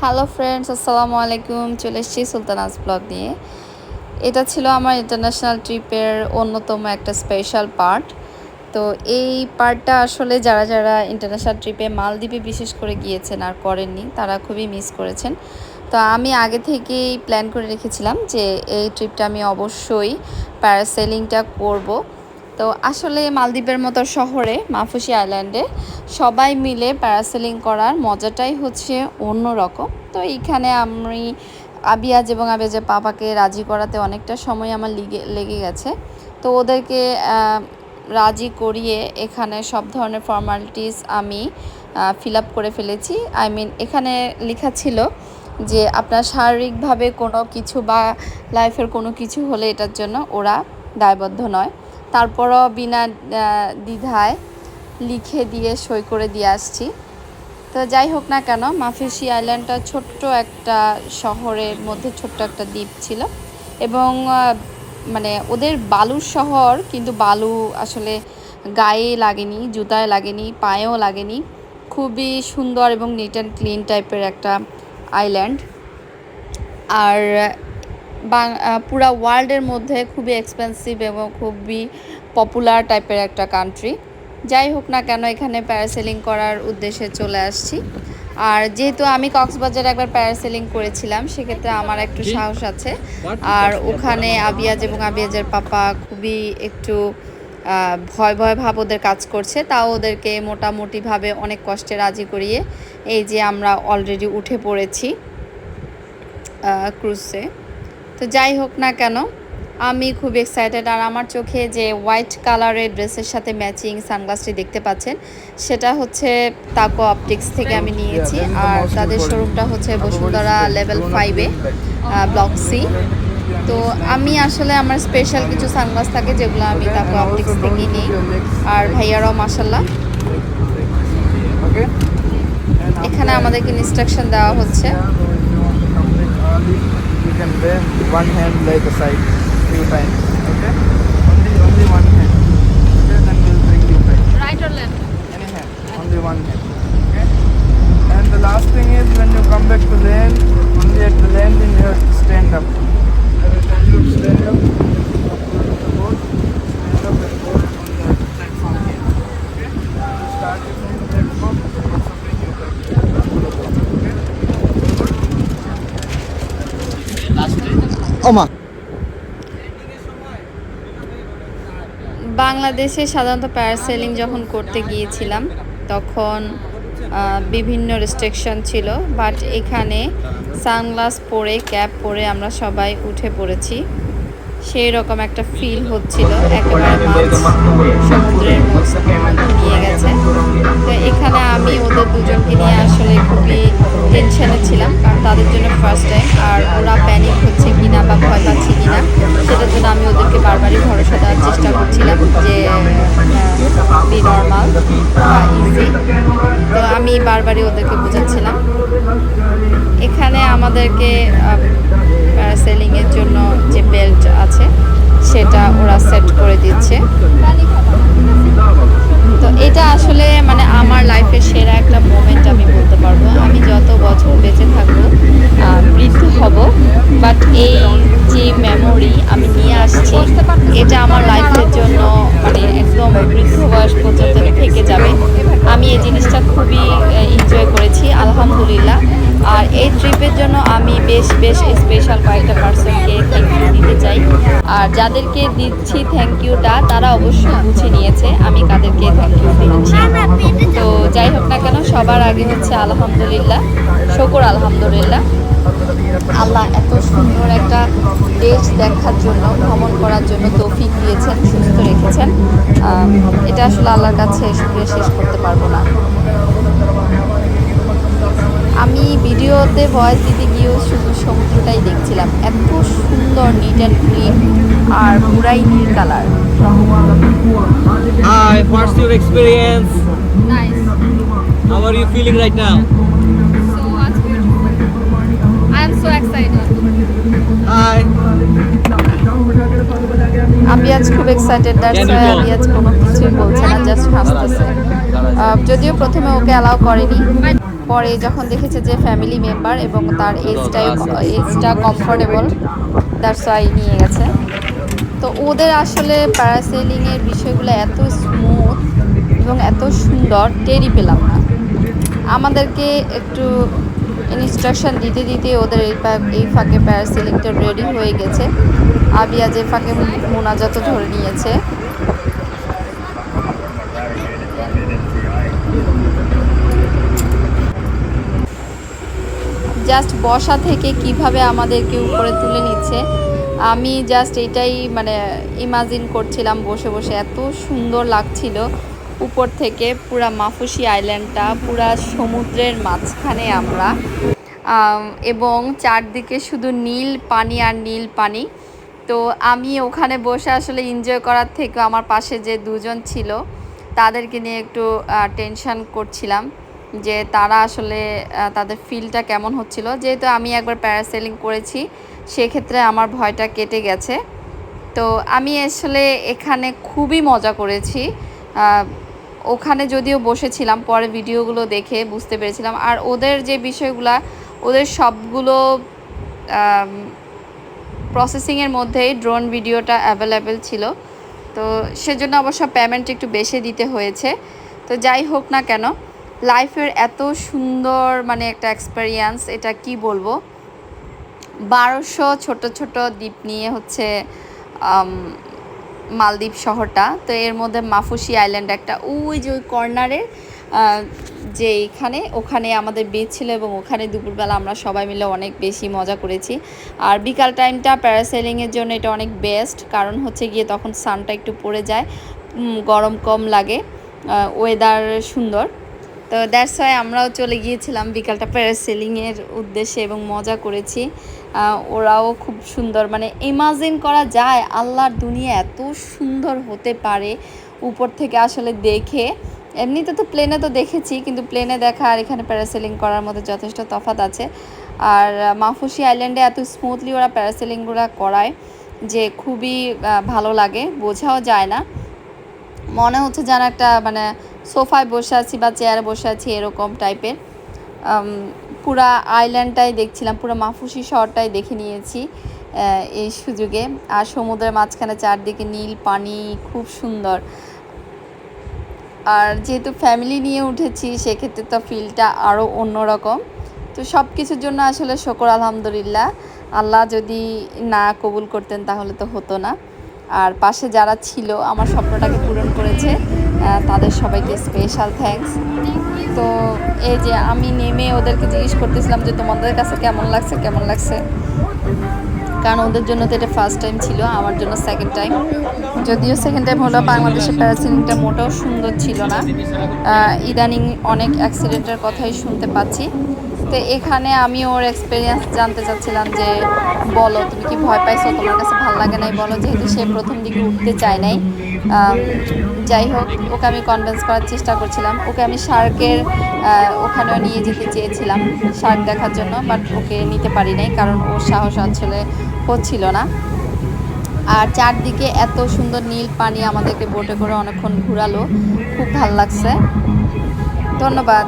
Hello friends, আসসালামু আলাইকুম। চলে এসেছি সুলতানাস ব্লগ নিয়ে। এটা ছিল আমার ইন্টারন্যাশনাল ট্রিপের অন্যতম একটা স্পেশাল পার্ট। তো এই পার্টটা আসলে যারা যারা ইন্টারন্যাশনাল ট্রিপে মালদ্বীপে বিশেষ করে গিয়েছেন আর করেননি তারা খুবই মিস করেছেন। তো আমি আগে থেকেই প্ল্যান করে রেখেছিলাম যে এই ট্রিপটা আমি অবশ্যই প্যারাসেলিংটা করব। তো আসলে মালদ্বীপের মতো শহরে মাফুসি আইল্যান্ডে সবাই মিলে প্যারাসেলিং করার মজাটাই হচ্ছে অন্যরকম। তো এইখানে আমি আবিয়াজ এবং আবিয়াজের পাপাকে রাজি করাতে অনেকটা সময় আমার লেগে গেছে। তো ওদেরকে রাজি করিয়ে এখানে সব ধরনের ফর্মালিটিস আমি ফিল আপ করে ফেলেছি। এখানে লেখা ছিল যে আপনার শারীরিকভাবে কোনো কিছু বা লাইফের কোনো কিছু হলে এটার জন্য ওরা দায়বদ্ধ নয়। তারপরও বিনা দ্বিধায় লিখে দিয়ে সই করে দিয়ে আসছি। তো যাই হোক না কেন, মাফুসি আইল্যান্ডটা ছোট্ট একটা শহরের মধ্যে ছোট্ট একটা দ্বীপ ছিল এবং মানে ওদের বালুর শহর, কিন্তু বালু আসলে গায়ে লাগেনি, জুতায় লাগেনি, পায়েও লাগেনি। খুবই সুন্দর এবং নিট অ্যান্ড ক্লিন টাইপের একটা আইল্যান্ড। আর পুরা ওয়ার্ল্ডের মধ্যে খুবই এক্সপেন্সিভ এবং খুবই পপুলার টাইপের একটা কান্ট্রি। যাই হোক না কেন, এখানে প্যারাসেলিং করার উদ্দেশ্যে চলে আসছি। আর যেহেতু আমি কক্সবাজারে একবার প্যারাসেলিং করেছিলাম, সেক্ষেত্রে আমার একটু সাহস আছে। আর ওখানে আবিয়াজ এবং আবিয়াজের পাপা খুবই একটু ভয় ভয় ভাব ওদের কাজ করছে, তাও ওদেরকে মোটামুটিভাবে অনেক কষ্টে রাজি করিয়ে এই যে আমরা অলরেডি উঠে পড়েছি ক্রুজে। তো যাই হোক না কেন, আমি খুব এক্সাইটেড। আর আমার চোখে যে হোয়াইট কালারের ড্রেসের সাথে ম্যাচিং সানগ্লাসটি দেখতে পাচ্ছেন, সেটা হচ্ছে তাকো অপটিক্স থেকে আমি নিয়েছি। আর তাদের শোরুমটা হচ্ছে বসুন্ধরা লেভেল 5-এ ব্লক সি। তো আমি আসলে আমার স্পেশাল কিছু সানগ্লাস থাকে যেগুলো আমি তাকো অপটিক্স থেকে নিই। আর ভাইয়ারাও মাশাল্লাহ। এখানে আমাদেরকে ইনস্ট্রাকশন দেওয়া হচ্ছে। You can bend one hand like the side few times. Okay, only one hand. Okay, then we'll bring you back. Right or left? Any hand, only one hand. Okay, and the last thing is when you come back to land, only at the landing you have to stand up. Every time you stand up, the boat, stand up and board on the platform here. Okay, you start it from the platform, also bring you back to the boat. Okay. বাংলাদেশে সাধারণত parasailing যখন করতে গিয়েছিলাম তখন বিভিন্ন restriction ছিল, but এখানে sunglass পরে ক্যাপ পরে আমরা সবাই উঠে পড়েছি। সেই রকম একটা ফিল হচ্ছিল, একেবারে মাছ সমুদ্রের মধ্যে নিয়ে গেছে। তো এখানে আমি ওদের দুজনকে নিয়ে আসলে খুবই টেনশনে ছিলাম, কারণ তাদের জন্য ফার্স্ট টাইম। আর ওরা প্যানিক হচ্ছে কিনা বা ভয় পাচ্ছে কিনা, সেটার জন্য আমি ওদেরকে বারবারই ভরসা দেওয়ার চেষ্টা করছিলাম যে বি নর্মাল বা ইজি। তো আমি বারবারই ওদেরকে বোঝাচ্ছিলাম। এখানে আমাদেরকে প্যারাসেলিংয়ের জন্য যে বেল্ট আছে সেটা ওরা সেট করে দিচ্ছে। তো এটা আসলে মানে আমার লাইফের সেরা একটা মোমেন্ট আমি বলতে পারবো। আমি যত বছর বেঁচে থাকবো, বৃদ্ধ হব, বাট এই যে মেমোরি আমি নিয়ে আসছি, এটা আমার লাইফের জন্য মানে একদম বৃদ্ধ বয়স পর্যন্ত থেকে যাবে। আমি এই জিনিসটা খুবই এনজয় করেছি, আলহামদুলিল্লাহ। আর এই ট্রিপের জন্য আমি বেশ স্পেশাল কয়েকটা পার্সনকে থ্যাংক ইউ দিতে চাই। আর যাদেরকে দিচ্ছি থ্যাংক ইউটা তারা অবশ্যই বুঝে নিয়েছে আমি কাদেরকে থ্যাংক ইউ দিচ্ছি। তো যাই হোক না কেন, সবার আগে হচ্ছে আলহামদুলিল্লাহ, শুকর আলহামদুলিল্লাহ, আল্লাহ এত সুন্দর একটা দেশ দেখার জন্য, ভ্রমণ করার জন্য তৌফিক দিয়েছেন, সুস্থ রেখেছেন। এটা আসলে আল্লাহর কাছে শুকরিয়া শেষ করতে পারবো না। আমি ভিডিওতে ভয়েস দিতে গিয়েও শুধু সমুদ্রটাই দেখছিলাম, এত সুন্দর নিট অ্যান্ড ক্লিন আর পুরাই নীল colour. Hi, what's your experience? Nice. How are you feeling right now? So much beautiful. I am so excited. Hi. আবিয়াজ খুব এক্সাইটেড, দ্যাটস ওয়াই আবিয়াজ কোনো কিছুই বলছে না, জাস্ট হাসতেছে। যদিও প্রথমে ওকে অ্যালাউ করেনি, পরে যখন দেখেছে যে ফ্যামিলি মেম্বার এবং তার এজটা কমফোর্টেবল, দ্যাটস ওয়াই নিয়ে গেছে। তো ওদের আসলে প্যারাসেলিংয়ের বিষয়গুলো এত স্মুথ এবং এত সুন্দর, টেরই পেলাম না। আমাদেরকে একটু ইনস্ট্রাকশন দিতে দিতে ওদের এই ফাঁকে প্যারাসেলিংটা রেডি হয়ে গেছে। আবিয়া যে ফাঁকে মোনাজাতও ধরে নিয়েছে। জাস্ট বসা থেকে কিভাবে আমাদেরকে উপরে তুলে নিচ্ছে, আমি জাস্ট এটাই মানে ইমাজিন করছিলাম বসে বসে। এত সুন্দর লাগছিল উপর থেকে পুরা মাফুসি আইল্যান্ডটা, পুরা সমুদ্রের মাঝখানে আমরা, এবং চারদিকে শুধু নীল পানি আর নীল পানি। তো আমি ওখানে বসে আসলে এনজয় করার থেকে আমার পাশে যে দুজন ছিল তাদেরকে নিয়ে একটু টেনশন করছিলাম যে তারা আসলে তাদের ফিলটা কেমন হচ্ছিল। যেহেতু আমি একবার প্যারাসেলিং করেছি, সেক্ষেত্রে আমার ভয়টা কেটে গেছে। তো আমি আসলে এখানে খুবই মজা করেছি। ওখানে যদিও বসেছিলাম, পরে ভিডিওগুলো দেখে বুঝতে পেরেছিলাম। আর ওদের যে বিষয়গুলা, ওদের সবগুলো প্রসেসিংয়ের মধ্যেই ড্রোন ভিডিওটা অ্যাভেলেবেল ছিল। তো সেজন্য অবশ্য পেমেন্ট একটু বেশি দিতে হয়েছে। তো যাই হোক না কেন, লাইফের এত সুন্দর মানে একটা এক্সপেরিয়েন্স, এটা কি বলবো। 1200 ছোট ছোট দ্বীপ নিয়ে হচ্ছে মালদ্বীপ শহরটা। তো এর মধ্যে মাফুসি আইল্যান্ড একটা, ওই যে ওই কর্নারের যে ওখানে আমাদের বিচ ছিল, এবং ওখানে দুপুরবেলা আমরা সবাই মিলে অনেক বেশি মজা করেছি। আর বিকাল টাইমটা প্যারাসেলিংয়ের জন্য এটা অনেক বেস্ট, কারণ হচ্ছে গিয়ে তখন সানটা একটু পড়ে যায়, গরম কম লাগে, ওয়েদার সুন্দর। তো দ্যাটস ওয়াই আমরাও চলে গিয়েছিলাম বিকালটা প্যারাসেলিংয়ের উদ্দেশ্যে এবং মজা করেছি। ওরাও খুব সুন্দর, মানে ইমাজিন করা যায় আল্লাহর দুনিয়া এত সুন্দর হতে পারে উপর থেকে আসলে দেখে। এমনিতে তো প্লেনে তো দেখেছি, কিন্তু প্লেনে দেখা আর এখানে প্যারাসেলিং করার মধ্যে যথেষ্ট তফাৎ আছে। আর মাফুসি আইল্যান্ডে এত স্মুথলি ওরা প্যারাসেলিংগুলো করায় যে খুবই ভালো লাগে, বোঝাও যায় না। মনে হচ্ছে যেন একটা মানে সোফায় বসে আছি বা চেয়ারে বসে আছি, এরকম টাইপের। পুরা আইল্যান্ডটাই দেখছিলাম, পুরো মাফুসি শহরটাই দেখে নিয়েছি এই সুযোগে। আর সমুদ্রের মাঝখানে চারদিকে নীল পানি, খুব সুন্দর। আর যেহেতু ফ্যামিলি নিয়ে উঠেছি, সেক্ষেত্রে তো ফিলটা আরও অন্যরকম। তো সব কিছুর জন্য আসলে শুকর আলহামদুলিল্লাহ। আল্লাহ যদি না কবুল করতেন তাহলে তো হতো না। আর পাশে যারা ছিল আমার স্বপ্নটাকে পূরণ করেছে, তাদের সবাইকে স্পেশাল থ্যাঙ্কস। তো এই যে আমি নেমে ওদেরকে জিজ্ঞেস করতেছিলাম যে তোমাদের কাছে কেমন লাগছে, কারণ ওদের জন্য তো এটা ফার্স্ট টাইম ছিল, আমার জন্য সেকেন্ড টাইম। যদিও সেকেন্ড টাইম হলো, বাংলাদেশের প্যারাসেলিংটা মোটেও সুন্দর ছিল না। ইদানিং অনেক অ্যাক্সিডেন্টের কথাই শুনতে পাচ্ছি। তো এখানে আমি ওর এক্সপিরিয়েন্স জানতে চাচ্ছিলাম যে বলো তুমি কি ভয় পাইছো, তোমার কাছে ভালো লাগে নাই বলো, যেহেতু সে প্রথম দিকে উঠতে চায় নাই। যাই হোক, ওকে আমি কনভিন্স করার চেষ্টা করছিলাম। ওকে আমি শার্কের ওখানেও নিয়ে যেতে চেয়েছিলাম শার্ক দেখার জন্য, বাট ওকে নিতে পারি নাই, কারণ ওর সাহস আসলে হচ্ছিল না। আর চারদিকে এত সুন্দর নীল পানি, আমাদেরকে বোটে করে অনেকক্ষণ ঘোরালো, খুব ভালো লাগছে। ধন্যবাদ।